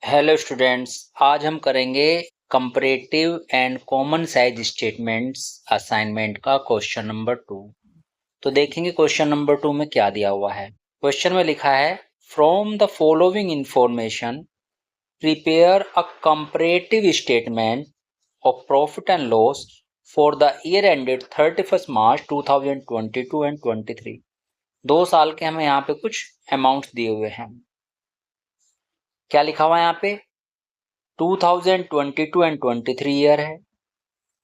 Hello students, आज हम करेंगे comparative and common size statements assignment का क्वेश्चन नंबर 2। तो देखेंगे क्वेश्चन नंबर 2 में क्या दिया हुआ है। क्वेश्चन में लिखा है from the following information prepare a comparative statement of profit and loss for the year ended 31 March 2022 and 23। 2 साल के हमें यहाँ पे कुछ अमाउंट्स दिए हुए हैं। क्या लिखा हुआ है यहाँ पे? 2022 एंड 23 ईयर है।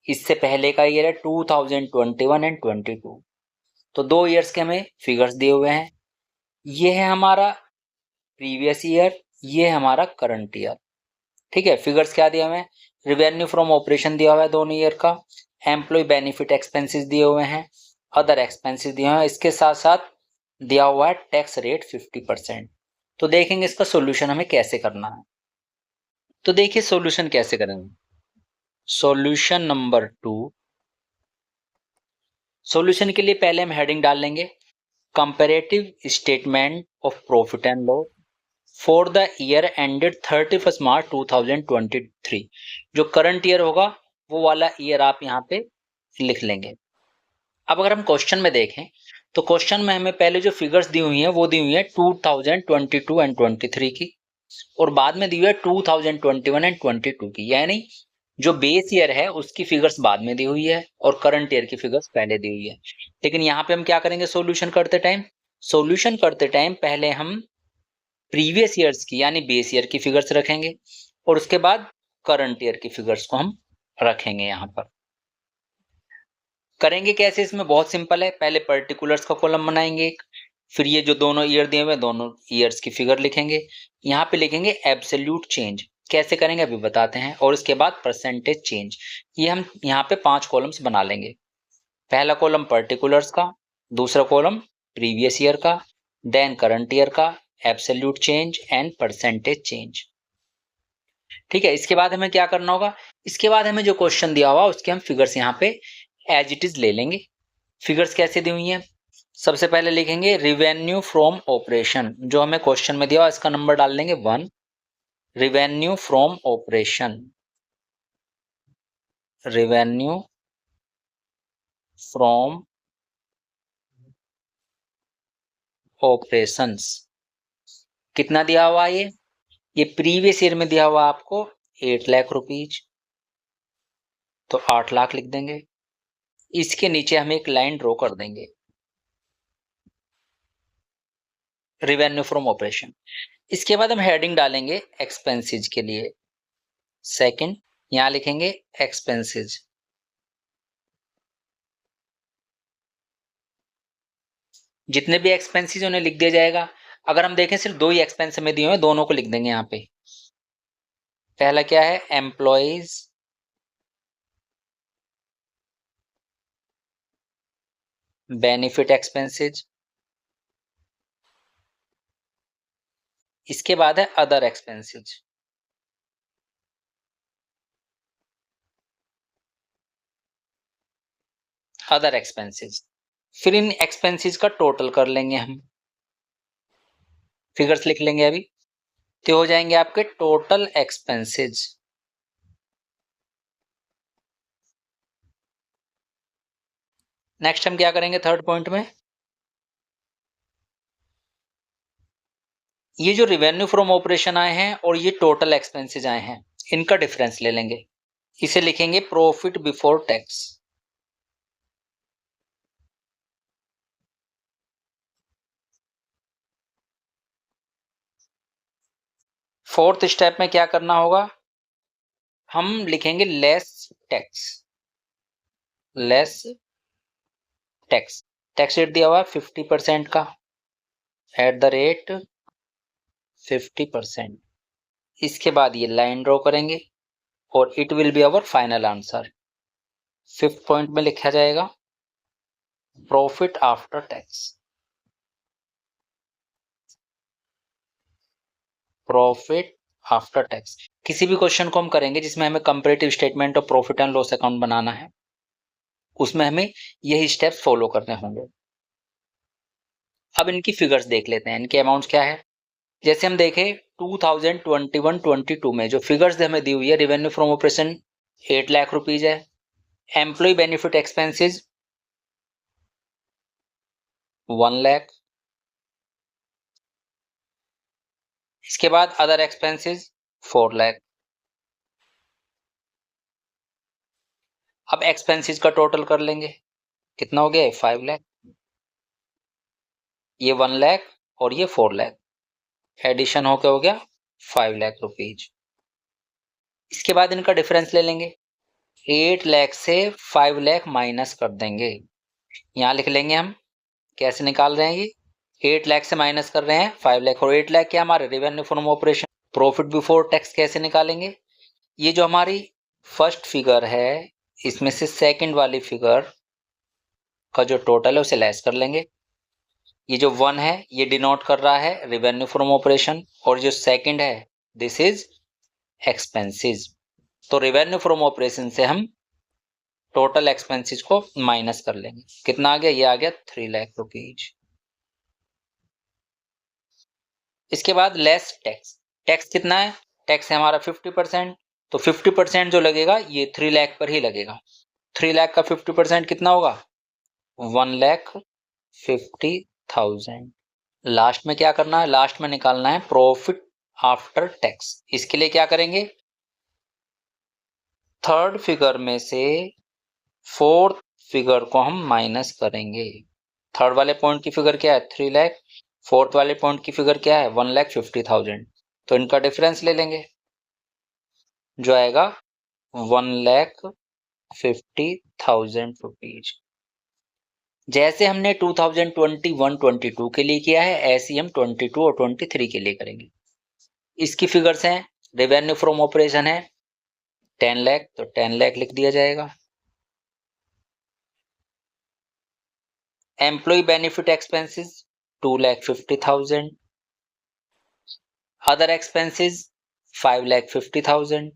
इससे पहले का ईयर है 2021 एंड 22। तो 2 ईयर्स के हमें फिगर्स दिए हुए हैं। ये है हमारा प्रीवियस ईयर, ये है हमारा करंट ईयर। ठीक है, फिगर्स क्या दिए हुए हैं? रिवेन्यू फ्रॉम ऑपरेशन दिया हुआ है दोनों ईयर का, एम्प्लॉय बेनिफिट एक्सपेंसेस दिए हुए हैं, अदर एक्सपेंसेस दिए हुए हैं, इसके साथ साथ दिया हुआ है टैक्स रेट 50%। तो देखेंगे इसका सोल्यूशन हमें कैसे करना है। तो देखिए सोल्यूशन कैसे करेंगे। Solution number 2। सॉल्यूशन के लिए पहले हम हेडिंग डाल लेंगे comparative statement of profit and loss for the year ended 31 मार्च 2023। जो करंट ईयर होगा वो वाला ईयर आप यहाँ पे लिख लेंगे। अब अगर हम क्वेश्चन में देखें तो क्वेश्चन में हमें पहले जो फिगर्स दी हुई हैं वो दी हुई है 2022 एंड 23 की, और बाद में दी हुई है 2021 एंड 22 की। यानी जो बेस ईयर है उसकी फिगर्स बाद में दी हुई है और करंट ईयर की फिगर्स पहले दी हुई है। लेकिन यहाँ पे हम क्या करेंगे सॉल्यूशन करते टाइम पहले हम प्रीवियस ईयर्स की यानी बेस ईयर की फिगर्स रखेंगे और उसके बाद करंट ईयर की फिगर्स को हम रखेंगे। यहाँ पर करेंगे कैसे? इसमें बहुत सिंपल है। पहले पर्टिकुलर्स का कॉलम बनाएंगे एक, फिर ये जो दोनों ईयर दिए हुए दोनों ईयर्स की फिगर लिखेंगे। यहाँ पे लिखेंगे एब्सोल्यूट चेंज। कैसे करेंगे अभी बताते हैं। और उसके बाद परसेंटेज चेंज। ये हम यहाँ पे 5 कॉलम्स बना लेंगे। पहला कॉलम पर्टिकुलर्स का, दूसरा कॉलम प्रीवियस ईयर का, देन करंट ईयर का, absolute change and percentage change. ठीक है, इसके बाद हमें क्या करना होगा? इसके बाद हमें जो क्वेश्चन दिया हुआ उसके हम फिगर्स यहाँ पे एज इट इज ले लेंगे। फिगर्स कैसे दी हुई हैं? सबसे पहले लिखेंगे रिवेन्यू फ्रॉम ऑपरेशन। जो हमें क्वेश्चन में दिया हुआ इसका नंबर डाल देंगे 1। Revenue from operation, revenue from operations कितना दिया हुआ है? ये प्रीवियस ईयर में दिया हुआ आपको 8 लाख रुपीज, तो 8 लाख लिख देंगे। इसके नीचे हम एक लाइन ड्रॉ कर देंगे रिवेन्यू फ्रॉम ऑपरेशन। इसके बाद हम हेडिंग डालेंगे एक्सपेंसेस के लिए। सेकंड, यहां लिखेंगे एक्सपेंसेस। जितने भी एक्सपेंसेस उन्हें लिख दिया जाएगा। अगर हम देखें सिर्फ 2 ही एक्सपेंस में दिए हुए हैं, दोनों को लिख देंगे यहाँ पे। पहला क्या है? Employees benefit expenses. इसके बाद है अदर एक्सपेंसेस। अदर एक्सपेंसेस, फिर इन एक्सपेंसेस का टोटल कर लेंगे हम। फिगर्स लिख लेंगे अभी, तो हो जाएंगे आपके टोटल एक्सपेंसेस। नेक्स्ट हम क्या करेंगे थर्ड पॉइंट में? ये जो रिवेन्यू फ्रॉम ऑपरेशन आए हैं और ये टोटल एक्सपेंसेस आए हैं, इनका डिफरेंस ले लेंगे। इसे लिखेंगे profit before tax. Fourth step में क्या करना होगा? हम लिखेंगे less tax. Less tax, tax rate दिया हुआ है 50% का, एट द रेट 50%। इसके बाद ये लाइन ड्रॉ करेंगे और it will be our final answer. Fifth point में लिखा जाएगा profit after tax. Profit after tax. किसी भी क्वेश्चन को हम करेंगे जिसमें हमें कंपैरेटिव स्टेटमेंट और प्रॉफिट एंड लॉस अकाउंट बनाना है, उसमें हमें यही स्टेप्स फॉलो करने होंगे। अब इनकी फिगर्स देख लेते हैं। इनके अमाउंट्स क्या है? जैसे हम देखें 2021-22 में जो फिगर्स हमें दी हुई है, revenue from operation 8 lakh rupees है, एम्प्लॉय बेनिफिट एक्सपेंसेस 1 लाख, इसके बाद अदर एक्सपेंसेस 4 लाख। अब एक्सपेंसेस का टोटल कर लेंगे, कितना हो गया 5 लाख, ये 1 लाख और ये 4 लाख, एडिशन होके हो गया 5 लाख रुपीज। इसके बाद इनका डिफरेंस ले लेंगे, 8 लाख से 5 लाख माइनस कर देंगे, यहां लिख लेंगे हम कैसे निकाल रहे हैं, ये 8 लाख से माइनस कर रहे हैं 5 लाख, और 8 लाख क्या हमारे revenue from operation. Profit before tax कैसे निकालेंगे, ये जो हमारी फर्स्ट फिगर है इसमें से सेकंड वाली फिगर का जो टोटल है उसे लेस कर लेंगे। ये जो 1 है ये डिनोट कर रहा है रेवेन्यू फ्रॉम ऑपरेशन, और जो सेकंड है दिस इज एक्सपेंसेस। तो रेवेन्यू फ्रॉम ऑपरेशन से हम टोटल एक्सपेंसेस को माइनस कर लेंगे, कितना आ गया, ये आ गया 3 लाख रुपीज। इसके बाद लेस टैक्स, टैक्स कितना है, टैक्स है हमारा 50%, तो 50% जो लगेगा ये 3 लाख पर ही लगेगा। 3 लाख का 50% कितना होगा, 1,50,000। लास्ट में क्या करना है, लास्ट में निकालना है प्रॉफिट आफ्टर टैक्स। इसके लिए क्या करेंगे, थर्ड फिगर में से फोर्थ फिगर को हम माइनस करेंगे। थर्ड वाले पॉइंट की फिगर क्या है 3 लाख, फोर्थ वाले पॉइंट की फिगर क्या है 1,50,000, तो इनका डिफरेंस ले लेंगे जो आएगा 1,50,000 रुपीज। जैसे हमने 2021-22 के लिए किया है ऐसे ही हम 22 और 23 के लिए करेंगे। इसकी फिगर्स हैं, रेवेन्यू फ्रॉम ऑपरेशन है 10 लाख, तो 10 लाख लिख दिया जाएगा। Employee benefit expenses 2,50,000, other expenses 5,50,000।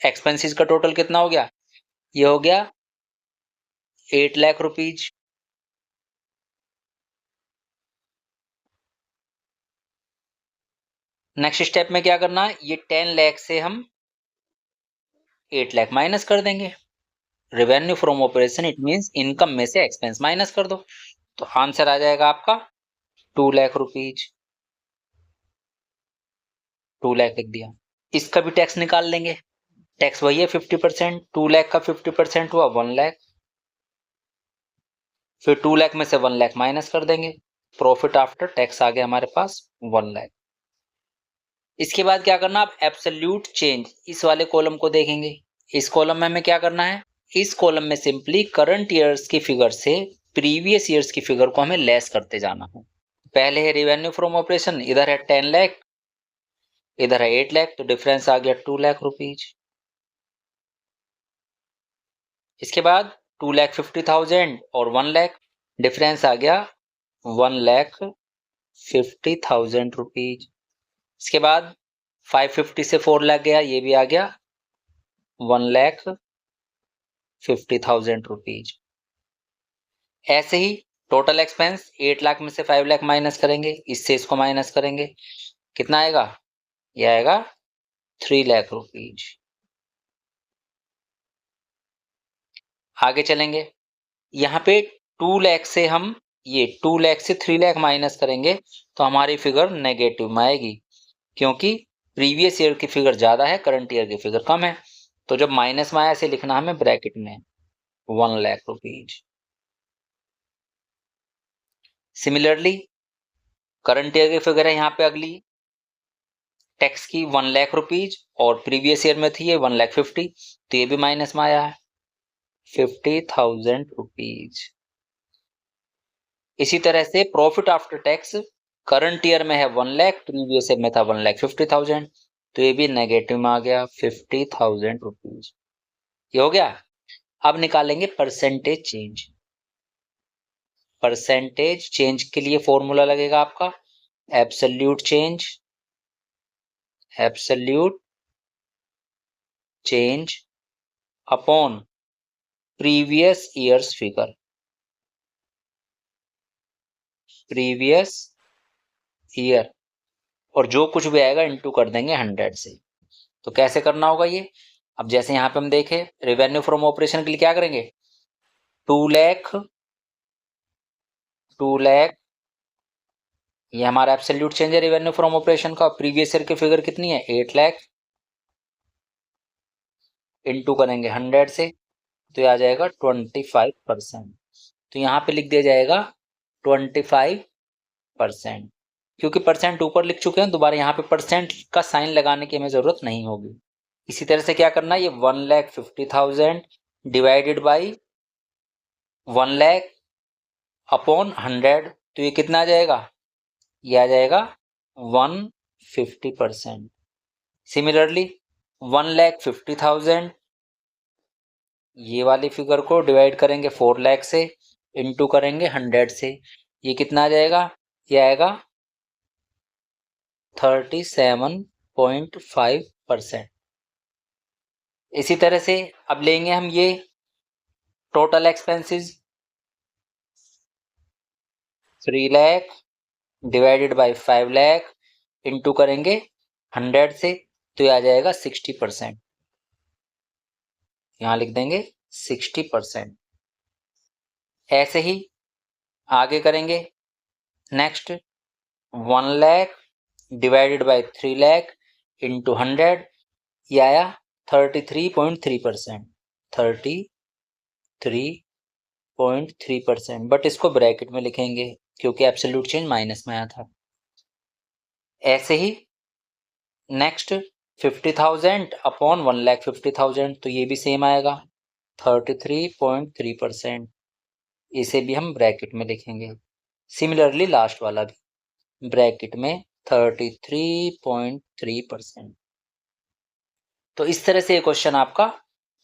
Expenses का टोटल कितना हो गया, ये हो गया 8 लाख रुपीज। नेक्स्ट स्टेप में क्या करना है, ये 10 लाख से हम 8 लाख माइनस कर देंगे। Revenue from operation it means income में से एक्सपेंस माइनस कर दो, तो आंसर आ जाएगा आपका 2 लाख रुपीज। 2 लाख लिख दिया। इसका भी टैक्स निकाल लेंगे, टैक्स वही है 50%, 2 लाख का 50% हुआ 1 लाख, फिर 2 लाख में से 1 लाख माइनस कर देंगे, प्रॉफिट आफ्टर टैक्स आ गया हमारे पास 1 लाख। इसके बाद क्या करना, आप एब्सोल्यूट चेंज इस वाले कॉलम को देखेंगे। इस कॉलम में हमें क्या करना है, इस कॉलम में सिंपली करंट ईयर्स की फिगर से प्रीवियस ईयर्स की फिगर को हमें लेस करते जाना है। पहले है रेवेन्यू फ्रॉम ऑपरेशन, इधर है 10 लाख, इधर है 8 लाख, तो डिफरेंस आ गया 2 लाख रुपीज। इसके बाद 2,50,000 और 1 लाख, डिफरेंस आ गया 1,50,000 रुपीज। इसके बाद 550 से 4 लाख गया, ये भी आ गया 1,50,000 रुपीज। ऐसे ही टोटल एक्सपेंस 8 लाख में से 5 लाख माइनस करेंगे, इससे इसको माइनस करेंगे, कितना आएगा, ये आएगा 3 लाख रुपीज। आगे चलेंगे, यहाँ पे 2 लाख से हम ये 2 लाख से 3 लाख माइनस करेंगे तो हमारी फिगर नेगेटिव में आएगी, क्योंकि प्रीवियस ईयर की फिगर ज्यादा है, करंट ईयर की फिगर कम है। तो जब माइनस में आया ऐसे लिखना हमें ब्रैकेट में 1 lakh rupees. Similarly current year की फिगर है यहाँ पे अगली टैक्स की 1 लाख रुपीज, और प्रीवियस ईयर में थी ये 1,50,000, तो ये भी माइनस में आया है 50,000 रुपीज। इसी तरह से profit after tax current year में है 1 लाख, प्रीवियस ईयर में था 1,50,000, तो ये भी नेगेटिव में आ गया 50,000 रुपीज। ये हो गया। अब निकालेंगे परसेंटेज चेंज। परसेंटेज चेंज के लिए फॉर्मूला लगेगा आपका absolute change, absolute change upon previous years figure. Previous year और जो कुछ भी आएगा इनटू कर देंगे 100 से। तो कैसे करना होगा ये? अब जैसे यहाँ पे हम देखें रेवेन्यू फ्रॉम ऑपरेशन के लिए क्या करेंगे, 2 लाख ये हमारा एब्सोल्यूट चेंज है रेवेन्यू फ्रॉम ऑपरेशन का। प्रीवियस ईयर की फिगर कितनी है, 8 लाख, इनटू करेंगे 100 से तो ये आ जाएगा 25%। तो यहाँ पे लिख दिया जाएगा 25%, क्योंकि परसेंट ऊपर लिख चुके हैं, दोबारा यहाँ पे परसेंट का साइन लगाने की हमें जरूरत नहीं होगी। इसी तरह से क्या करना है, ये 1,50,000 डिवाइडेड बाई 1 लाख अपॉन 100, तो ये कितना आ जाएगा, ये आ जाएगा 150%। सिमिलरली 1,50,000 ये वाली फिगर को डिवाइड करेंगे 4 लाख से, इनटू करेंगे 100 से, ये कितना आ जाएगा, ये आएगा 37.5%। इसी तरह से अब लेंगे हम ये total expenses 3 lakh divided by 5 lakh into करेंगे 100 से, तो ये आ जाएगा 60%। यहां लिख देंगे 60%। ऐसे ही आगे करेंगे। Next 1 lakh divided by 3 lakh into 100, ये आया 33.3%, 33.3%, बट इसको ब्रैकेट में लिखेंगे क्योंकि एब्सोल्यूट चेंज माइनस में आया था। ऐसे ही नेक्स्ट 50,000 अपॉन 1,50,000, तो ये भी सेम आएगा 33.3%, इसे भी हम ब्रैकेट में लिखेंगे। सिमिलरली लास्ट वाला भी ब्रैकेट में 33.3%। तो इस तरह से ये क्वेश्चन आपका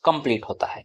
कंप्लीट होता है।